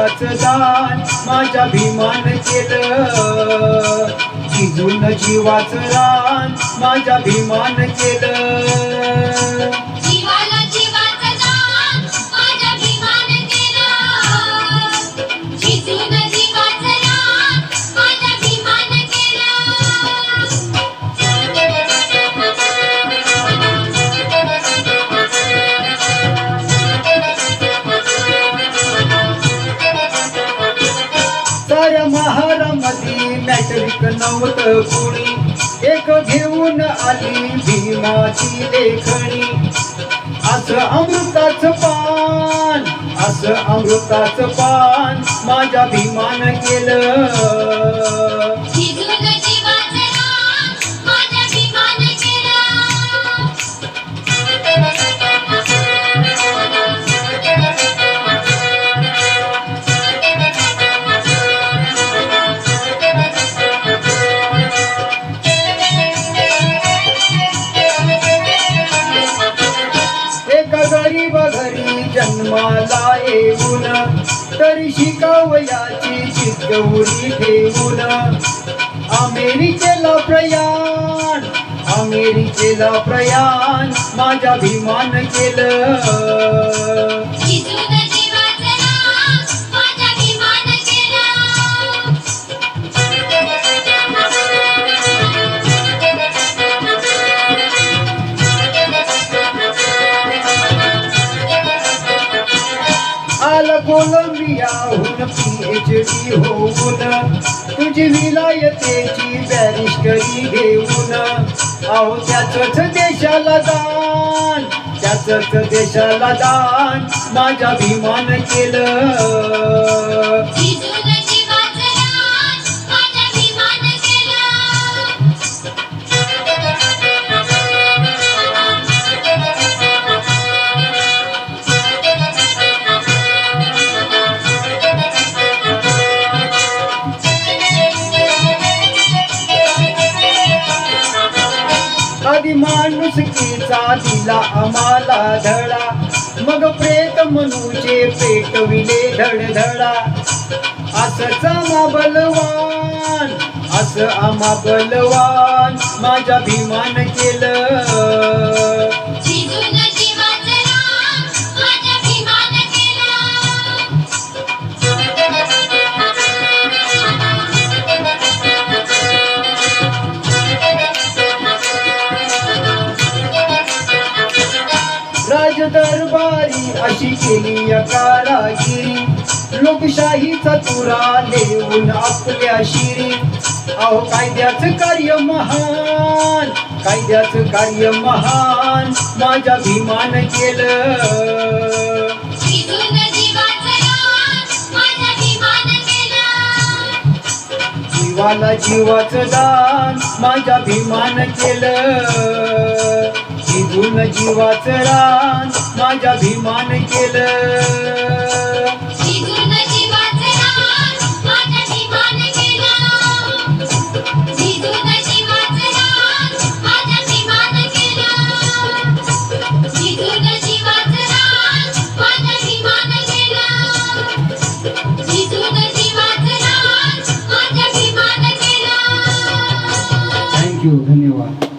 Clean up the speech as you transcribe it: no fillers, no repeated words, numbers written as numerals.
जीवाचं दान माझ्या भीमान केलं, झिजून जीवाचं रान माझ्या भीमान केलं. जीवाला जीवाचं दान माझ्या भीमान केलं, झिजून जीवाचं रान माझ्या भीमान साऱ्या महारामध्ये मॅट्रिक नव्हतं कुणी, एक घेऊन आली भीमाची लेखणी. असं अमृताचं पान, असं अमृताचं पान माझ्या भीमान केलं, झिजून जीवाचं रान माझ्या भीमान गरीब घरी जन्माला येऊन तरी शिकावयाची चितकवरी ठेवून अमेरिकेला प्रयाण, अमेरिकेला प्रयाण माझ्या भीमान केलं, झिजून जीवाचं रान माझ्या भीमान आला कोलंबियाहून PhD होऊन तुझी विलायतेची बॅरिस्टरी घेऊन. अहो त्याचंच देशाला दान, त्याचंच देशाला दान माझ्या भीमान केलं, झिजून जीवाचं रान माझ्या भीमान आधी माणुसकीचा दिला आम्हाला धडा, मग प्रेत मनूचे पेटविले धडधडा. असंच आम्हा बलवान, असं आम्हा बलवान माझ्या भीमान केलं, झिजून जीवाचं रान माझ्या भीमान राजदरबारी अशी केली या कारागिरी, लोकशाहीचा तुरा देऊन आपल्या शिरी. अहो कायद्याचं कार्य महान, कायद्याचं कार्य महान माझ्या भीमान केलं, झिजून जीवाचं रान माझ्या भीमान जीवाला जीवाचं दान माझ्या भीमान केलं, झिजून जीवाचं रान माझ्या भीमान केलं, झिजून जीवाचं रान माझ्या भीमान झिजून जीवाचं रान माझ्या भीमान झिजून जीवाचं रान माझ्या भीमान झिजून जीवाचं रान माझ्या भीमान थँक्यू, धन्यवाद.